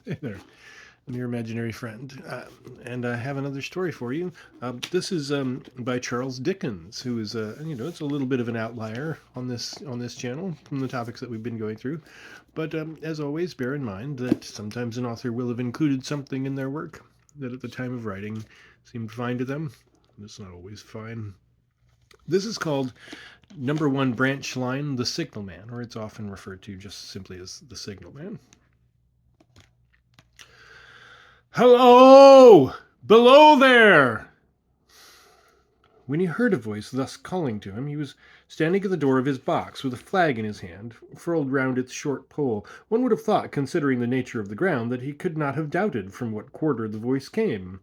Hey there, I'm your imaginary friend, and I have another story for you. This is by Charles Dickens, who is it's a little bit of an outlier on this channel from the topics that we've been going through. But as always, bear in mind that sometimes an author will have included something in their work that at the time of writing seemed fine to them. It's not always fine. This is called Number One Branch Line, the Signalman, or it's often referred to just simply as the Signalman. Hello! Below there! When he heard a voice thus calling to him, he was standing at the door of his box with a flag in his hand, furled round its short pole. One would have thought, considering the nature of the ground, that he could not have doubted from what quarter the voice came.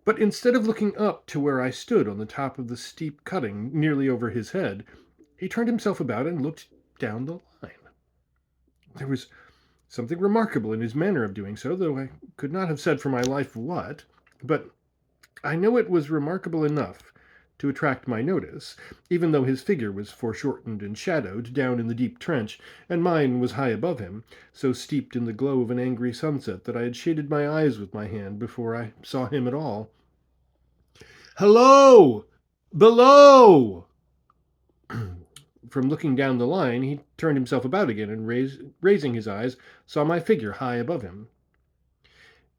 But instead of looking up to where I stood on the top of the steep cutting nearly over his head, he turned himself about and looked down the line. There was something remarkable in his manner of doing so, though I could not have said for my life what. But I know it was remarkable enough to attract my notice, even though his figure was foreshortened and shadowed down in the deep trench, and mine was high above him, so steeped in the glow of an angry sunset that I had shaded my eyes with my hand before I saw him at all. Hello! Below! From looking down the line, he turned himself about again and, raising his eyes, saw my figure high above him.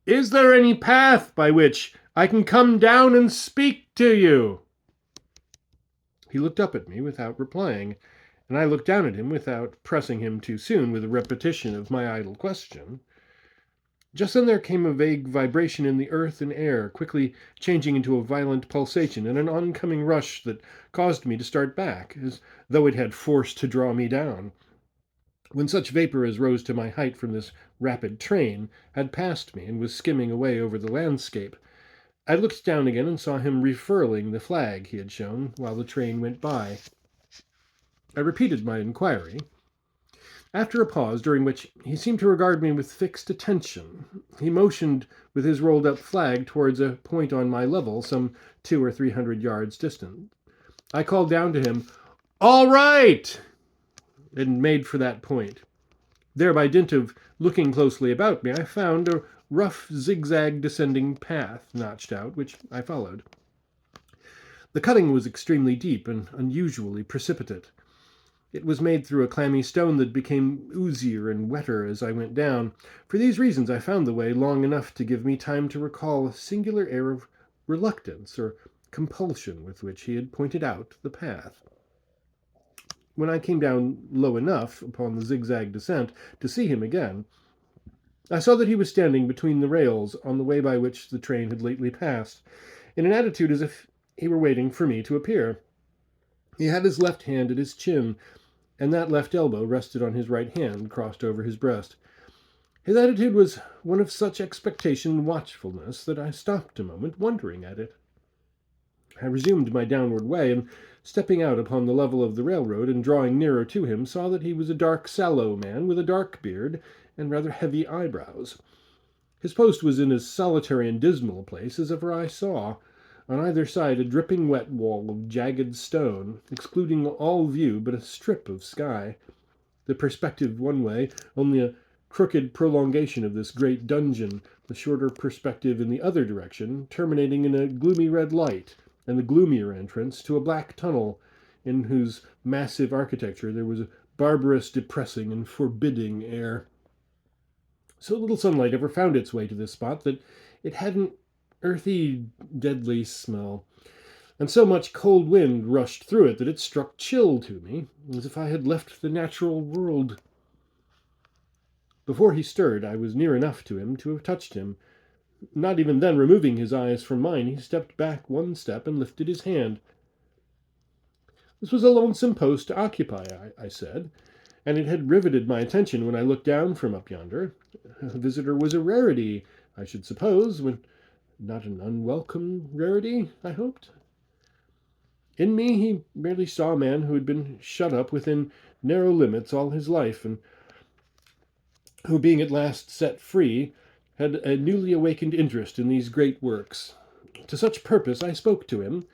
Is there any path by which I can come down and speak to you? He looked up at me without replying, and I looked down at him without pressing him too soon with a repetition of my idle question. Just then there came a vague vibration in the earth and air, quickly changing into a violent pulsation and an oncoming rush that caused me to start back, as though it had force to draw me down. When such vapor as rose to my height from this rapid train had passed me and was skimming away over the landscape, I looked down again and saw him refurling the flag he had shown while the train went by. I repeated my inquiry. After a pause, during which he seemed to regard me with fixed attention, he motioned with his rolled up flag towards a point on my level, some 200 or 300 yards distant. I called down to him, "All right!" and made for that point. There, by dint of looking closely about me, I found a rough zigzag descending path notched out, which I followed. The cutting was extremely deep and unusually precipitate. It was made through a clammy stone that became oozier and wetter as I went down. For these reasons I found the way long enough to give me time to recall a singular air of reluctance or compulsion with which he had pointed out the path. When I came down low enough upon the zigzag descent to see him again, I saw that he was standing between the rails on the way by which the train had lately passed, in an attitude as if he were waiting for me to appear. He had his left hand at his chin, and that left elbow rested on his right hand, crossed over his breast. His attitude was one of such expectation and watchfulness that I stopped a moment, wondering at it. I resumed my downward way, and stepping out upon the level of the railroad and drawing nearer to him, saw that he was a dark, sallow man with a dark beard and rather heavy eyebrows. His post was in as solitary and dismal a place as ever I saw. On either side a dripping wet wall of jagged stone, excluding all view but a strip of sky. The perspective one way only a crooked prolongation of this great dungeon, the shorter perspective in the other direction terminating in a gloomy red light, and the gloomier entrance to a black tunnel in whose massive architecture there was a barbarous, depressing, and forbidding air. So little sunlight ever found its way to this spot that it had an earthy, deadly smell, and so much cold wind rushed through it that it struck chill to me, as if I had left the natural world. Before he stirred, I was near enough to him to have touched him. Not even then removing his eyes from mine, he stepped back one step and lifted his hand. This was a lonesome post to occupy, I said, and it had riveted my attention when I looked down from up yonder. A visitor was a rarity, I should suppose, when not an unwelcome rarity, I hoped. In me he merely saw a man who had been shut up within narrow limits all his life, and who, being at last set free, had a newly awakened interest in these great works. To such purpose I spoke to him,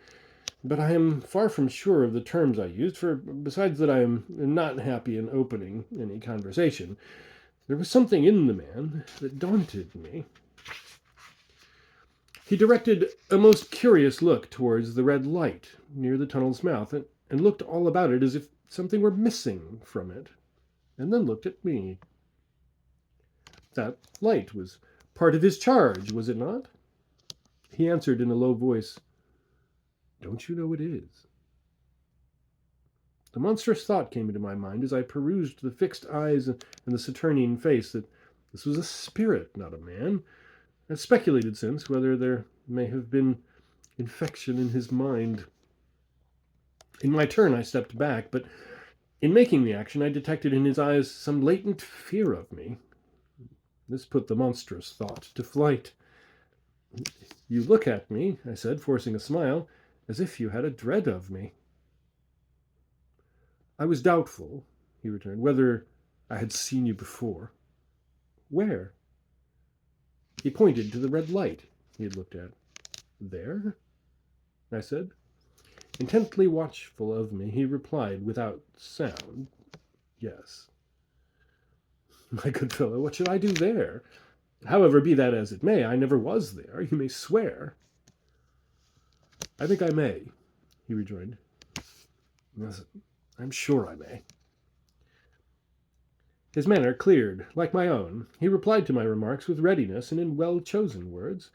but I am far from sure of the terms I used, for besides that I am not happy in opening any conversation, There was something in the man that daunted me. He directed a most curious look towards the red light near the tunnel's mouth, and looked all about it as if something were missing from it, and then looked at me. That light was part of his charge, was it not? He answered in a low voice, "Don't you know it is?" The monstrous thought came into my mind as I perused the fixed eyes and the Saturnine face that this was a spirit, not a man. I speculated since whether there may have been infection in his mind. In my turn, I stepped back, but in making the action, I detected in his eyes some latent fear of me. This put the monstrous thought to flight. "You look at me," I said, forcing a smile, "as if you had a dread of me." "I was doubtful," he returned, "whether I had seen you before." "Where?" He pointed to the red light he had looked at. "There?" I said. Intently watchful of me, he replied without sound, "Yes." "My good fellow, what should I do there? However, be that as it may, I never was there, you may swear." "I think I may," he rejoined. "Yes, I'm sure I may." His manner cleared, like my own. He replied to my remarks with readiness and in well-chosen words.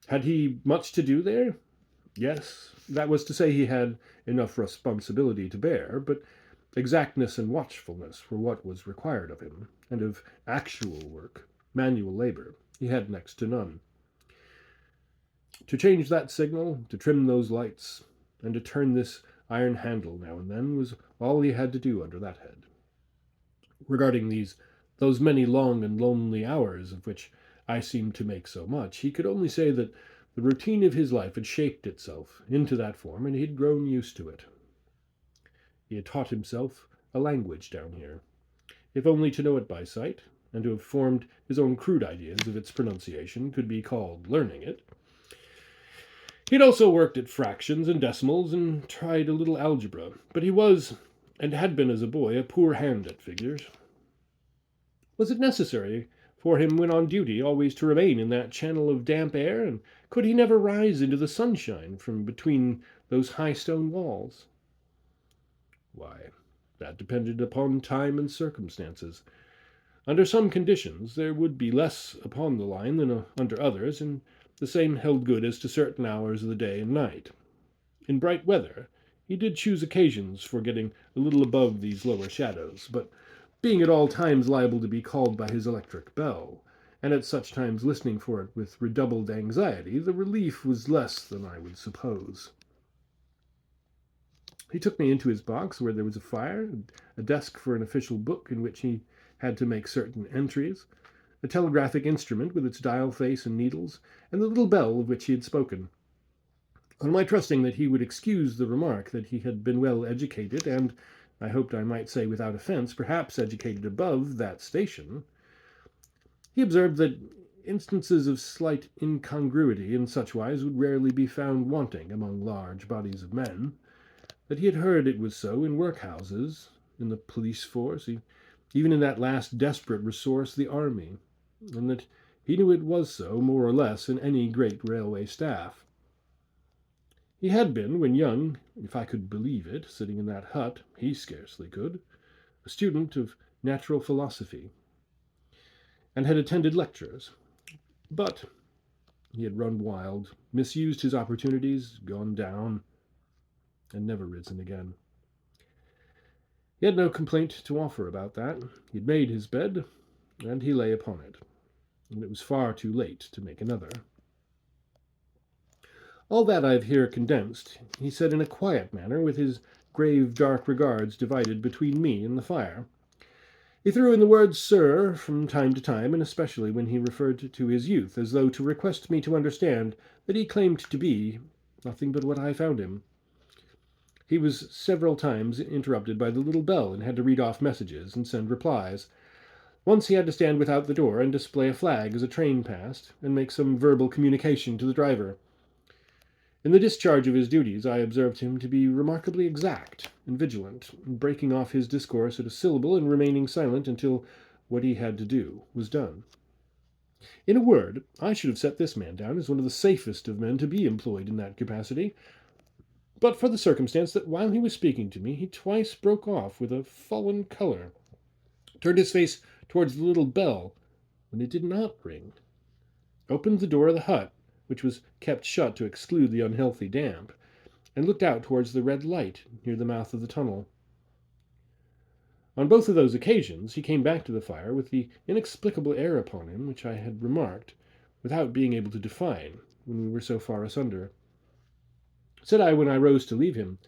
Had he much to do there? Yes, that was to say he had enough responsibility to bear, but exactness and watchfulness were what was required of him, and of actual work, manual labor, he had next to none. To change that signal, to trim those lights, and to turn this iron handle now and then was all he had to do under that head. Regarding those many long and lonely hours of which I seemed to make so much, he could only say that the routine of his life had shaped itself into that form, and he had grown used to it. He had taught himself a language down here, if only to know it by sight, and to have formed his own crude ideas of its pronunciation could be called learning it. He had also worked at fractions and decimals, and tried a little algebra, but he was, and had been as a boy, a poor hand at figures. Was it necessary for him when on duty always to remain in that channel of damp air, and could he never rise into the sunshine from between those high stone walls? Why, that depended upon time and circumstances. Under some conditions there would be less upon the line than under others, and the same held good as to certain hours of the day and night. In bright weather he did choose occasions for getting a little above these lower shadows, but being at all times liable to be called by his electric bell, and at such times listening for it with redoubled anxiety, the relief was less than I would suppose. He took me into his box, where there was a fire, a desk for an official book in which he had to make certain entries, a telegraphic instrument with its dial face and needles, and the little bell of which he had spoken. On my trusting that he would excuse the remark that he had been well educated, and, I hoped I might say without offence, perhaps educated above that station, he observed that instances of slight incongruity in such wise would rarely be found wanting among large bodies of men, that he had heard it was so in workhouses, in the police force, even in that last desperate resource, the army, and that he knew it was so, more or less, in any great railway staff. He had been, when young, if I could believe it, sitting in that hut, he scarcely could, a student of natural philosophy, and had attended lectures. But he had run wild, misused his opportunities, gone down, and never risen again. He had no complaint to offer about that. He had made his bed, and he lay upon it, and it was far too late to make another. All that I have here condensed, he said in a quiet manner, with his grave dark regards divided between me and the fire. He threw in the word "sir" from time to time, and especially when he referred to his youth, as though to request me to understand that he claimed to be nothing but what I found him. He was several times interrupted by the little bell, and had to read off messages and send replies. Once he had to stand without the door and display a flag as a train passed, and make some verbal communication to the driver. In the discharge of his duties I observed him to be remarkably exact and vigilant, breaking off his discourse at a syllable and remaining silent until what he had to do was done. In a word, I should have set this man down as one of the safest of men to be employed in that capacity, but for the circumstance that while he was speaking to me, he twice broke off with a fallen color, turned his face towards the little bell when it did not ring, opened the door of the hut, which was kept shut to exclude the unhealthy damp, and looked out towards the red light near the mouth of the tunnel. On both of those occasions he came back to the fire with the inexplicable air upon him which I had remarked, without being able to define, when we were so far asunder. Said I when I rose to leave him,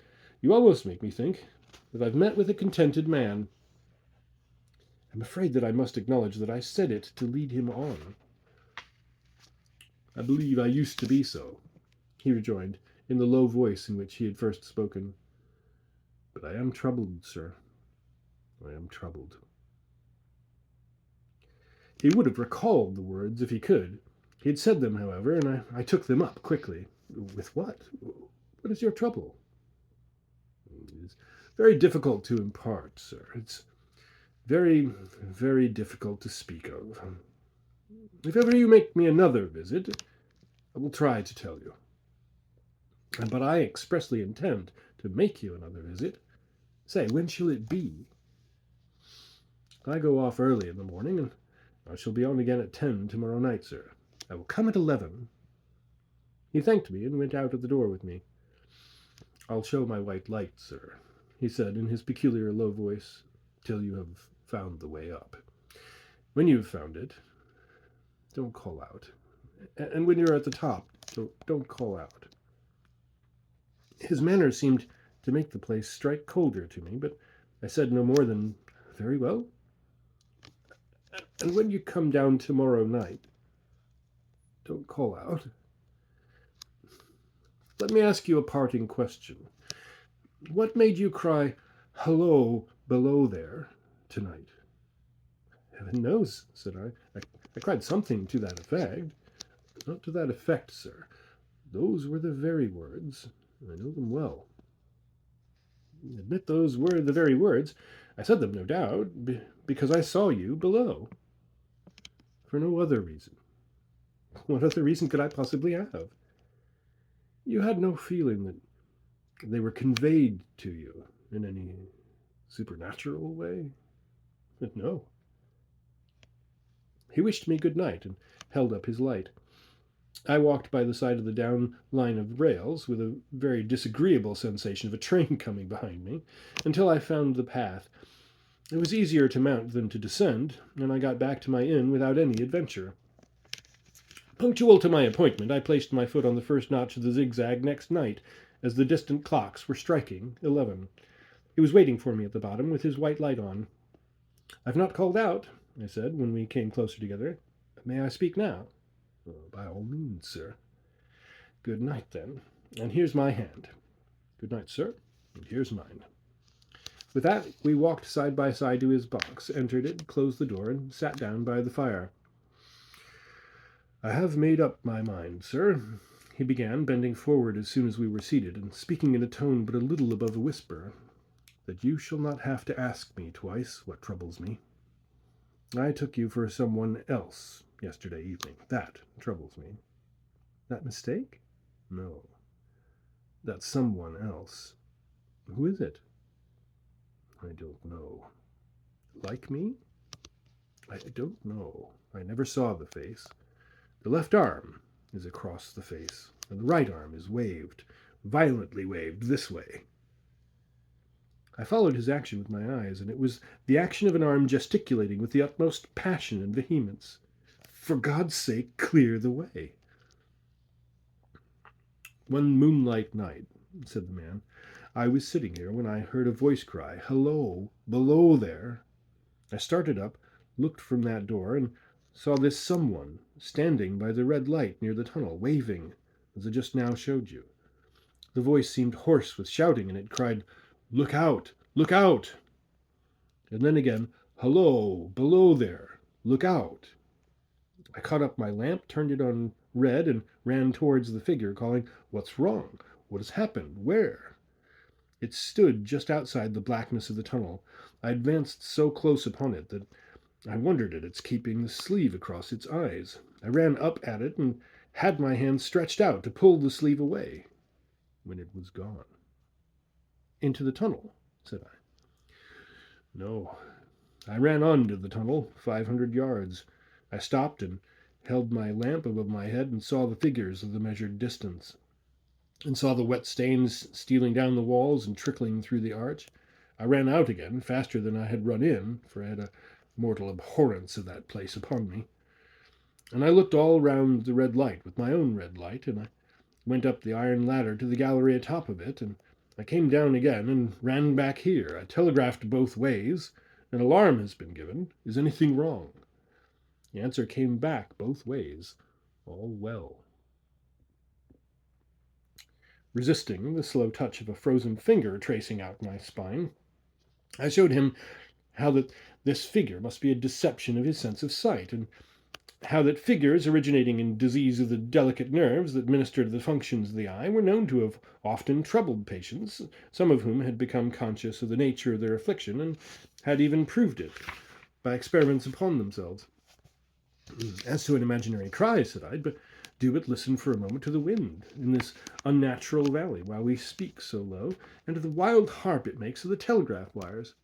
"You almost make me think that I've met with a contented man." I'm afraid that I must acknowledge that I said it to lead him on. "I believe I used to be so," he rejoined, in the low voice in which he had first spoken. "But I am troubled, sir. I am troubled." He would have recalled the words if he could. He had said them, however, and I took them up quickly. "With what? What is your trouble?" "It is very difficult to impart, sir. It's very, very difficult to speak of. If ever you make me another visit, I will try to tell you. But I expressly intend to make you another visit. Say, when shall it be?" "I go off early in the morning, and I shall be on again at 10 tomorrow night, sir. I will come at 11. He thanked me and went out at the door with me. "I'll show my white light, sir," he said in his peculiar low voice, "till you have found the way up. When you've found it, don't call out. And when you're at the top, don't call out." His manner seemed to make the place strike colder to me, but I said no more than, "Very well. And when you come down tomorrow night, don't call out. Let me ask you a parting question. What made you cry, 'Hello, below there,' tonight?" "Heaven knows," said I cried something to that effect." "Not to that effect, sir. Those were the very words. I know them well." "Admit those were the very words. I said them, no doubt, because I saw you below." "For no other reason." "What other reason could I possibly have?" "You had no feeling that they were conveyed to you in any supernatural way?" "No." He wished me good night and held up his light. I walked by the side of the down line of rails with a very disagreeable sensation of a train coming behind me, until I found the path. It was easier to mount than to descend, and I got back to my inn without any adventure. Punctual to my appointment, I placed my foot on the first notch of the zigzag next night, as the distant clocks were striking 11. He was waiting for me at the bottom with his white light on. "I've not called out," I said, when we came closer together. "May I speak now?" "By all means, sir." "Good night, then. And here's my hand." "Good night, sir. And here's mine." With that, we walked side by side to his box, entered it, closed the door, and sat down by the fire. "I have made up my mind, sir," he began, bending forward as soon as we were seated, and speaking in a tone but a little above a whisper, "that you shall not have to ask me twice what troubles me. I took you for someone else yesterday evening. That troubles me." "That mistake?" "No. That someone else." "Who is it?" "I don't know." "Like me?" "I don't know. I never saw the face. The left arm is across the face, and the right arm is waved, violently waved, this way." I followed his action with my eyes, and it was the action of an arm gesticulating with the utmost passion and vehemence. "For God's sake, clear the way." "One moonlight night," said the man, "I was sitting here when I heard a voice cry, 'Hello, below there.' I started up, looked from that door, and saw this someone standing by the red light near the tunnel, waving, as I just now showed you. The voice seemed hoarse with shouting, and it cried, 'Look out! Look out!' And then again, 'Hello, below there! Look out!' I caught up my lamp, turned it on red, and ran towards the figure, calling, 'What's wrong? What has happened? Where?' It stood just outside the blackness of the tunnel. I advanced so close upon it that I wondered at its keeping the sleeve across its eyes. I ran up at it and had my hand stretched out to pull the sleeve away, when it was gone. Into the tunnel, said I. No. I ran on to the tunnel, 500 yards. I stopped and held my lamp above my head and saw the figures of the measured distance, and saw the wet stains stealing down the walls and trickling through the arch. I ran out again, faster than I had run in, for I had a mortal abhorrence of that place upon me. And I looked all round the red light with my own red light, and I went up the iron ladder to the gallery atop of it, and I came down again and ran back here. I telegraphed both ways. An alarm has been given. Is anything wrong? The answer came back both ways. All well. Resisting the slow touch of a frozen finger tracing out my spine, I showed him how that this figure must be a deception of his sense of sight, and how that figures originating in disease of the delicate nerves that minister to the functions of the eye were known to have often troubled patients, some of whom had become conscious of the nature of their affliction and had even proved it by experiments upon themselves. As to an imaginary cry, said I, do but listen for a moment to the wind in this unnatural valley while we speak so low, and to the wild harp it makes of the telegraph wires.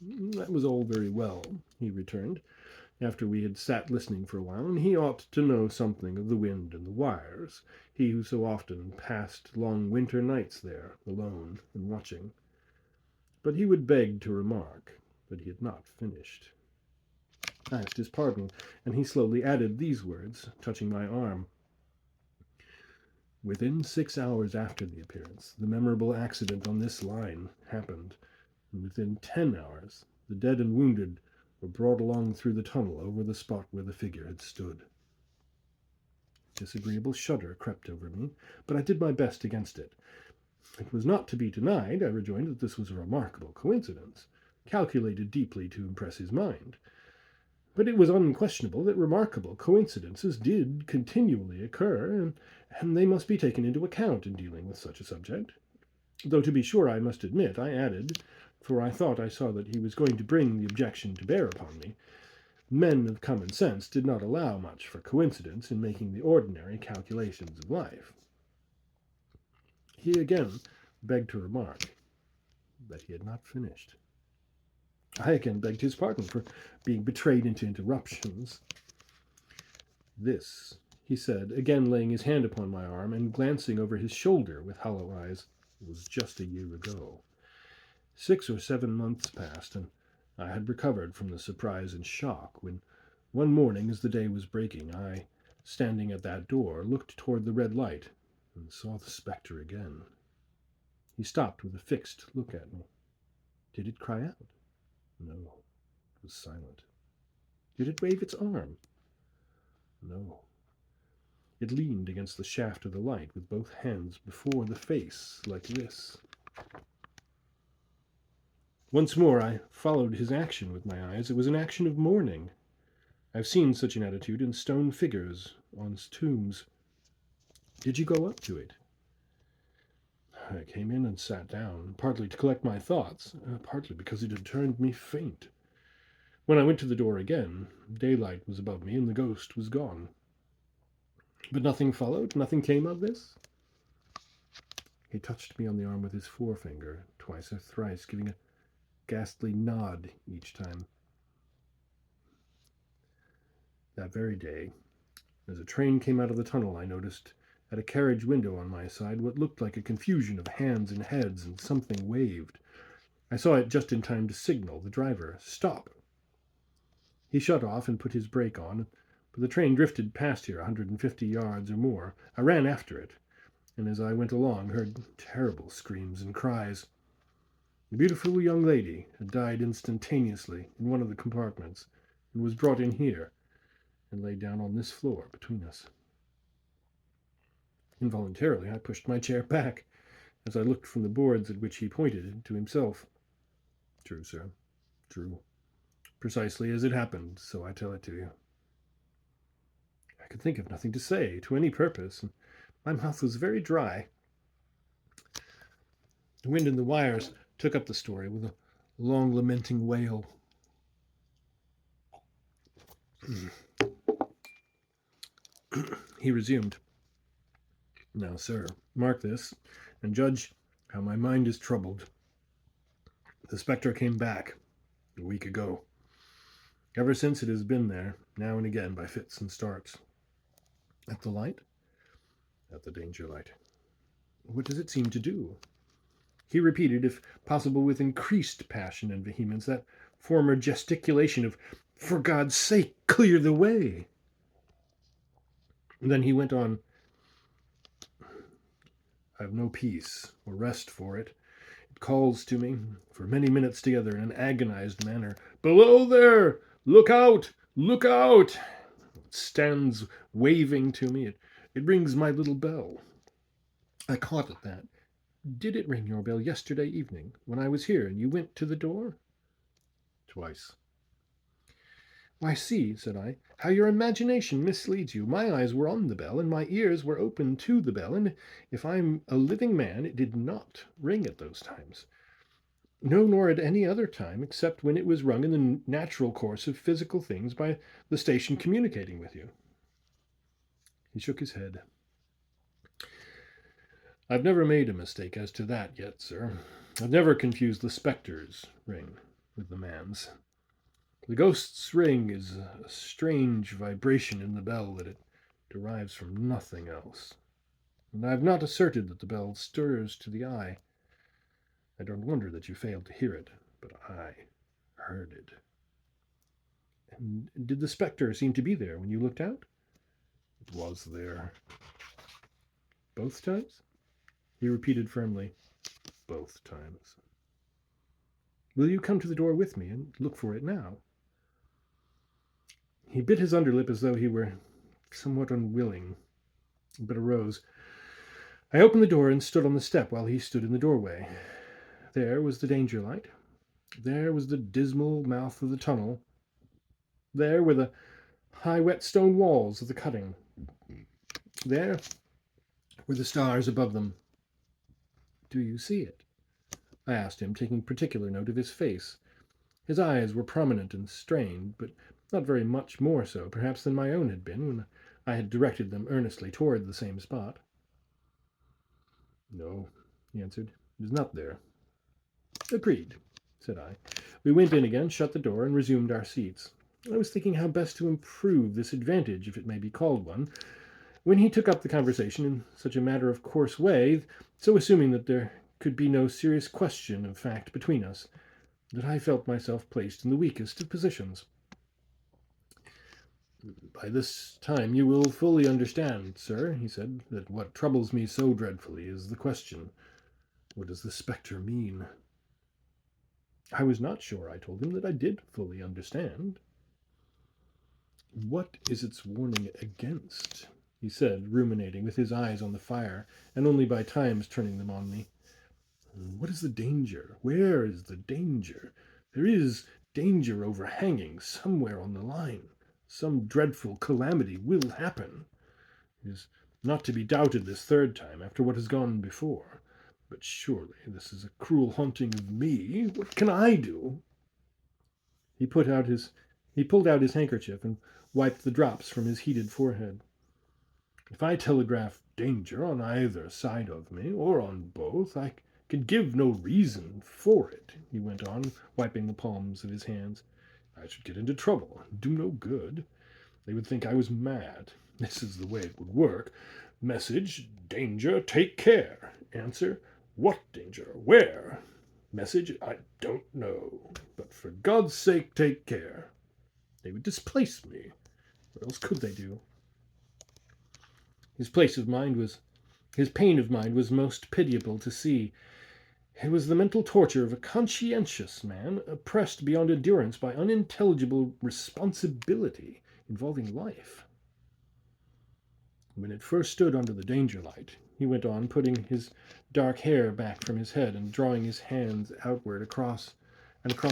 That was all very well, he returned, after we had sat listening for a while, and he ought to know something of the wind and the wires, he who so often passed long winter nights there, alone and watching. But he would beg to remark that he had not finished. I asked his pardon, and he slowly added these words, touching my arm. Within 6 hours after the appearance, the memorable accident on this line happened, and within 10 hours, the dead and wounded were brought along through the tunnel over the spot where the figure had stood. A disagreeable shudder crept over me, but I did my best against it. It was not to be denied, I rejoined, that this was a remarkable coincidence, calculated deeply to impress his mind. But it was unquestionable that remarkable coincidences did continually occur, and they must be taken into account in dealing with such a subject. Though, to be sure, I must admit, I added, for I thought I saw that he was going to bring the objection to bear upon me, men of common sense did not allow much for coincidence in making the ordinary calculations of life. He again begged to remark that he had not finished. I again begged his pardon for being betrayed into interruptions. This, he said, again laying his hand upon my arm and glancing over his shoulder with hollow eyes, was just a year ago. 6 or 7 months passed, and I had recovered from the surprise and shock when, one morning as the day was breaking, I, standing at that door, looked toward the red light and saw the spectre again. He stopped with a fixed look at me. Did it cry out? No, it was silent. Did it wave its arm? No. It leaned against the shaft of the light with both hands before the face, like this. Once more I followed his action with my eyes. It was an action of mourning. I've seen such an attitude in stone figures on tombs. Did you go up to it? I came in and sat down, partly to collect my thoughts, partly because it had turned me faint. When I went to the door again, daylight was above me and the ghost was gone. But nothing followed? Nothing came of this? He touched me on the arm with his forefinger, twice or thrice, giving a ghastly nod each time. That very day, as a train came out of the tunnel, I noticed at a carriage window on my side what looked like a confusion of hands and heads, and something waved. I saw it just in time to signal the driver, "Stop." He shut off and put his brake on, but the train drifted past here 150 yards or more. I ran after it, and as I went along heard terrible screams and cries. The beautiful young lady had died instantaneously in one of the compartments, and was brought in here, and lay down on this floor between us. Involuntarily, I pushed my chair back as I looked from the boards at which he pointed to himself. True, sir, true. Precisely as it happened, so I tell it to you. I could think of nothing to say to any purpose, and my mouth was very dry. The wind in the wires took up the story with a long lamenting wail. He resumed. Now, sir, mark this, and judge how my mind is troubled. The spectre came back a week ago. Ever since it has been there, now and again by fits and starts. At the light? At the danger light. What does it seem to do? He repeated, if possible with increased passion and vehemence, that former gesticulation of, "For God's sake, clear the way!" And then he went on, I have no peace or rest for it. It calls to me for many minutes together in an agonized manner. Below there! Look out! Look out! It stands waving to me. It rings my little bell. I caught at that. Did it ring your bell yesterday evening when I was here and you went to the door? Twice. Why, see, said I, how your imagination misleads you. My eyes were on the bell, and my ears were open to the bell, and if I'm a living man, it did not ring at those times. No, nor at any other time, except when it was rung in the natural course of physical things by the station communicating with you. He shook his head. I've never made a mistake as to that yet, sir. I've never confused the spectre's ring with the man's. The ghost's ring is a strange vibration in the bell that it derives from nothing else. And I have not asserted that the bell stirs to the eye. I don't wonder that you failed to hear it, but I heard it. And did the spectre seem to be there when you looked out? It was there. Both times? He repeated firmly. Both times. Will you come to the door with me and look for it now? He bit his underlip as though he were somewhat unwilling, but arose. I opened the door and stood on the step while he stood in the doorway. There was the danger light. There was the dismal mouth of the tunnel. There were the high wet stone walls of the cutting. There were the stars above them. Do you see it? I asked him, taking particular note of his face. His eyes were prominent and strained, but not very much more so, perhaps, than my own had been when I had directed them earnestly toward the same spot. No, he answered, it is not there. Agreed, said I. We went in again, shut the door, and resumed our seats. I was thinking how best to improve this advantage, if it may be called one, when he took up the conversation in such a matter-of-course way, so assuming that there could be no serious question of fact between us, that I felt myself placed in the weakest of positions. By this time you will fully understand, sir, he said, that what troubles me so dreadfully is the question, what does the spectre mean? I was not sure, I told him, that I did fully understand. What is its warning against? He said, ruminating, with his eyes on the fire, and only by times turning them on me. What is the danger? Where is the danger? There is danger overhanging somewhere on the line. Some dreadful calamity will happen. It is not to be doubted this third time, after what has gone before. But surely this is a cruel haunting of me. What can I do? He pulled out his handkerchief and wiped the drops from his heated forehead. If I telegraph danger on either side of me, or on both, I can give no reason for it, he went on, wiping the palms of his hands. I should get into trouble, do no good. They would think I was mad. This is the way it would work. Message, danger, take care. Answer, what danger? Where? Message, I don't know. But for God's sake, take care. They would displace me. What else could they do? His pain of mind was most pitiable to see. It was the mental torture of a conscientious man, oppressed beyond endurance by unintelligible responsibility involving life. When it first stood under the danger light, he went on, putting his dark hair back from his head and drawing his hands outward across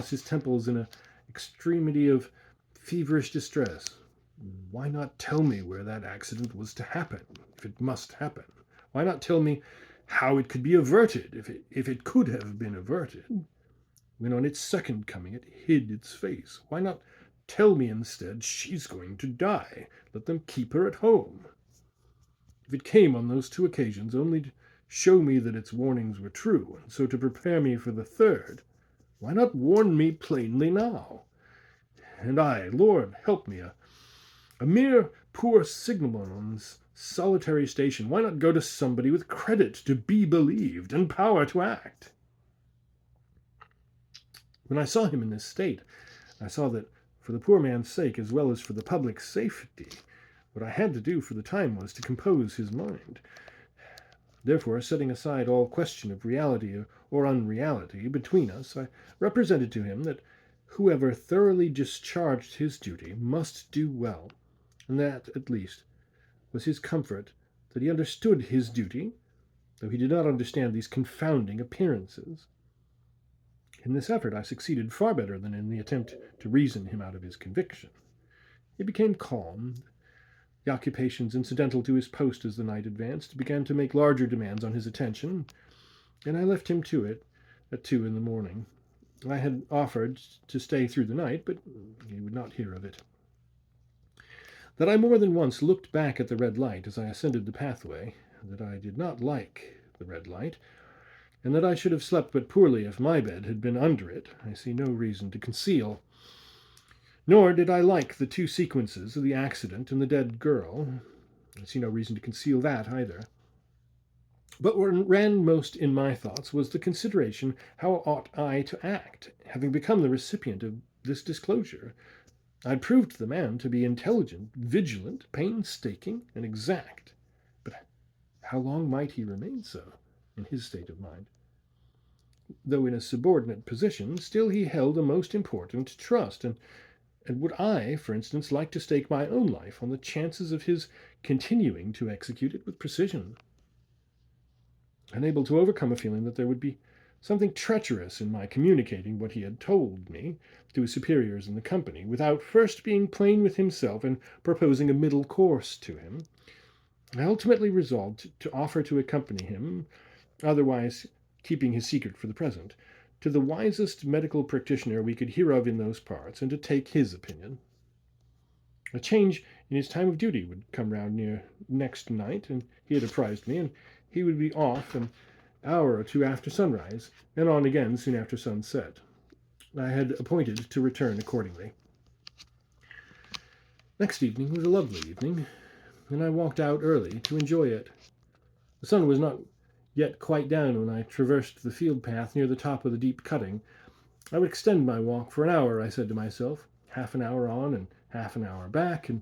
his temples in an extremity of feverish distress. Why not tell me where that accident was to happen, if it must happen? Why not tell me how it could be averted, if it could have been averted? When on its second coming it hid its face, why not tell me instead she's going to die. Let them keep her at home. If it came on those 2 occasions only to show me that its warnings were true, and so to prepare me for the third, why not warn me plainly now? And I, Lord, help me, a mere poor signalman on solitary station, why not go to somebody with credit to be believed and power to act? When I saw him in this state, I saw that for the poor man's sake, as well as for the public safety, what I had to do for the time was to compose his mind. Therefore, setting aside all question of reality or unreality between us, I represented to him that whoever thoroughly discharged his duty must do well, and that, at least, was his comfort, that he understood his duty, though he did not understand these confounding appearances. In this effort I succeeded far better than in the attempt to reason him out of his conviction. He became calm. The occupations incidental to his post as the night advanced began to make larger demands on his attention, and I left him to it at 2 in the morning. I had offered to stay through the night, but he would not hear of it. That I more than once looked back at the red light as I ascended the pathway, that I did not like the red light, and that I should have slept but poorly if my bed had been under it, I see no reason to conceal. Nor did I like the 2 sequences of the accident and the dead girl. I see no reason to conceal that either. But what ran most in my thoughts was the consideration how ought I to act, having become the recipient of this disclosure. I had proved the man to be intelligent, vigilant, painstaking, and exact. But how long might he remain so, in his state of mind? Though in a subordinate position, still he held a most important trust, and would I, for instance, like to stake my own life on the chances of his continuing to execute it with precision? Unable to overcome a feeling that there would be something treacherous in my communicating what he had told me to his superiors in the company, without first being plain with himself and proposing a middle course to him, I ultimately resolved to offer to accompany him, otherwise keeping his secret for the present, to the wisest medical practitioner we could hear of in those parts, and to take his opinion. A change in his time of duty would come round near next night, and he had apprised me, and he would be off an hour or 2 after sunrise, and on again soon after sunset. I had appointed to return accordingly. Next evening was a lovely evening, and I walked out early to enjoy it. The sun was not yet quite down when I traversed the field path near the top of the deep cutting. I would extend my walk for an hour, I said to myself, half an hour on and half an hour back, and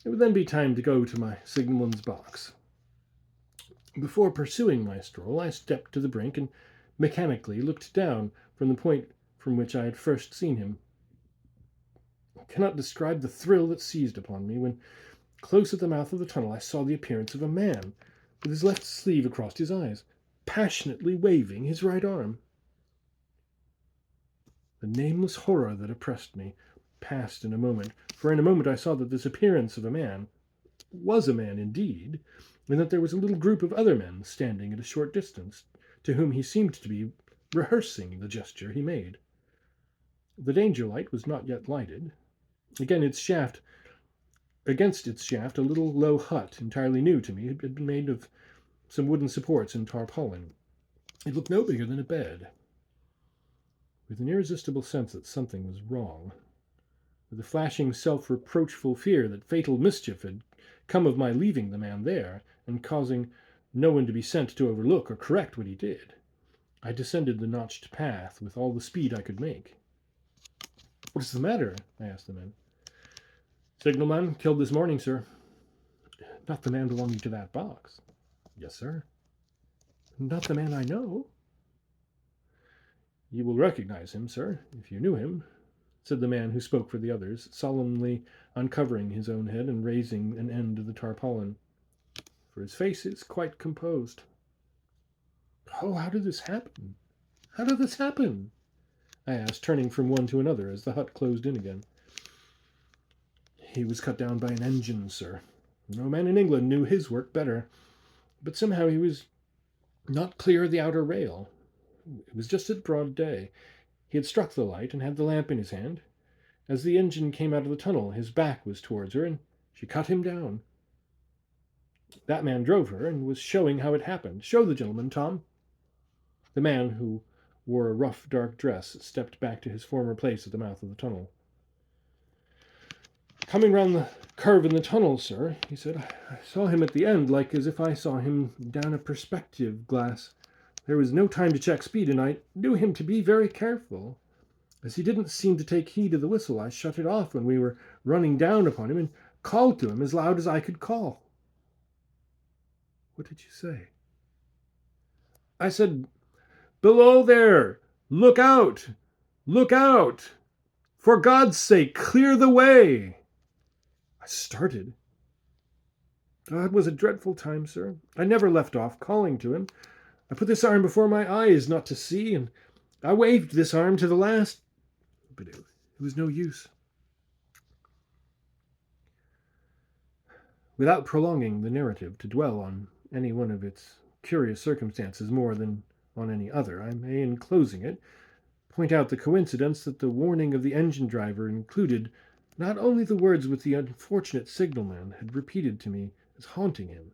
it would then be time to go to my signalman's box. Before pursuing my stroll, I stepped to the brink and mechanically looked down from the point from which I had first seen him. I cannot describe the thrill that seized upon me when, close at the mouth of the tunnel, I saw the appearance of a man, with his left sleeve across his eyes, passionately waving his right arm. The nameless horror that oppressed me passed in a moment, for in a moment I saw that this appearance of a man was a man indeed, and that there was a little group of other men standing at a short distance, to whom he seemed to be rehearsing the gesture he made. The danger light was not yet lighted. Against its shaft, a little low hut, entirely new to me, had been made of some wooden supports and tarpaulin. It looked no bigger than a bed. With an irresistible sense that something was wrong, with a flashing self-reproachful fear that fatal mischief had come of my leaving the man there, and causing no one to be sent to overlook or correct what he did, I descended the notched path with all the speed I could make. "What is the matter?" I asked the man. "Signalman killed this morning, sir." "Not the man belonging to that box?" "Yes, sir." "Not the man I know?" "You will recognize him, sir, if you knew him," said the man who spoke for the others, solemnly uncovering his own head and raising an end of the tarpaulin, "for his face is quite composed." "Oh, how did this happen? How did this happen?" I asked, turning from one to another as the hut closed in again. "He was cut down by an engine, sir. No man in England knew his work better. But somehow he was not clear of the outer rail. It was just at broad day. He had struck the light and had the lamp in his hand, As the engine came out of the tunnel, his back was towards her, and she cut him down. That man drove her, and was showing how it happened. Show the gentleman, Tom. The man, who wore a rough, dark dress, stepped back to his former place at the mouth of the tunnel. Coming round the curve in the tunnel, sir, he said. I saw him at the end, like as if I saw him down a perspective glass. There was no time to check speed, and I knew him to be very careful. As he didn't seem to take heed of the whistle, I shut it off when we were running down upon him and called to him as loud as I could call. What did you say? I said, below there! Look out! Look out! For God's sake, clear the way! I started. It was a dreadful time, sir. I never left off calling to him. I put this arm before my eyes not to see, and I waved this arm to the last, but it was no use. Without prolonging the narrative to dwell on any one of its curious circumstances more than on any other, I may, in closing it, point out the coincidence that the warning of the engine driver included not only the words which the unfortunate signalman had repeated to me as haunting him,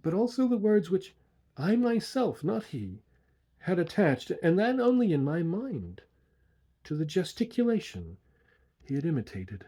but also the words which I myself, not he, had attached, and that only in my mind, to the gesticulation he had imitated.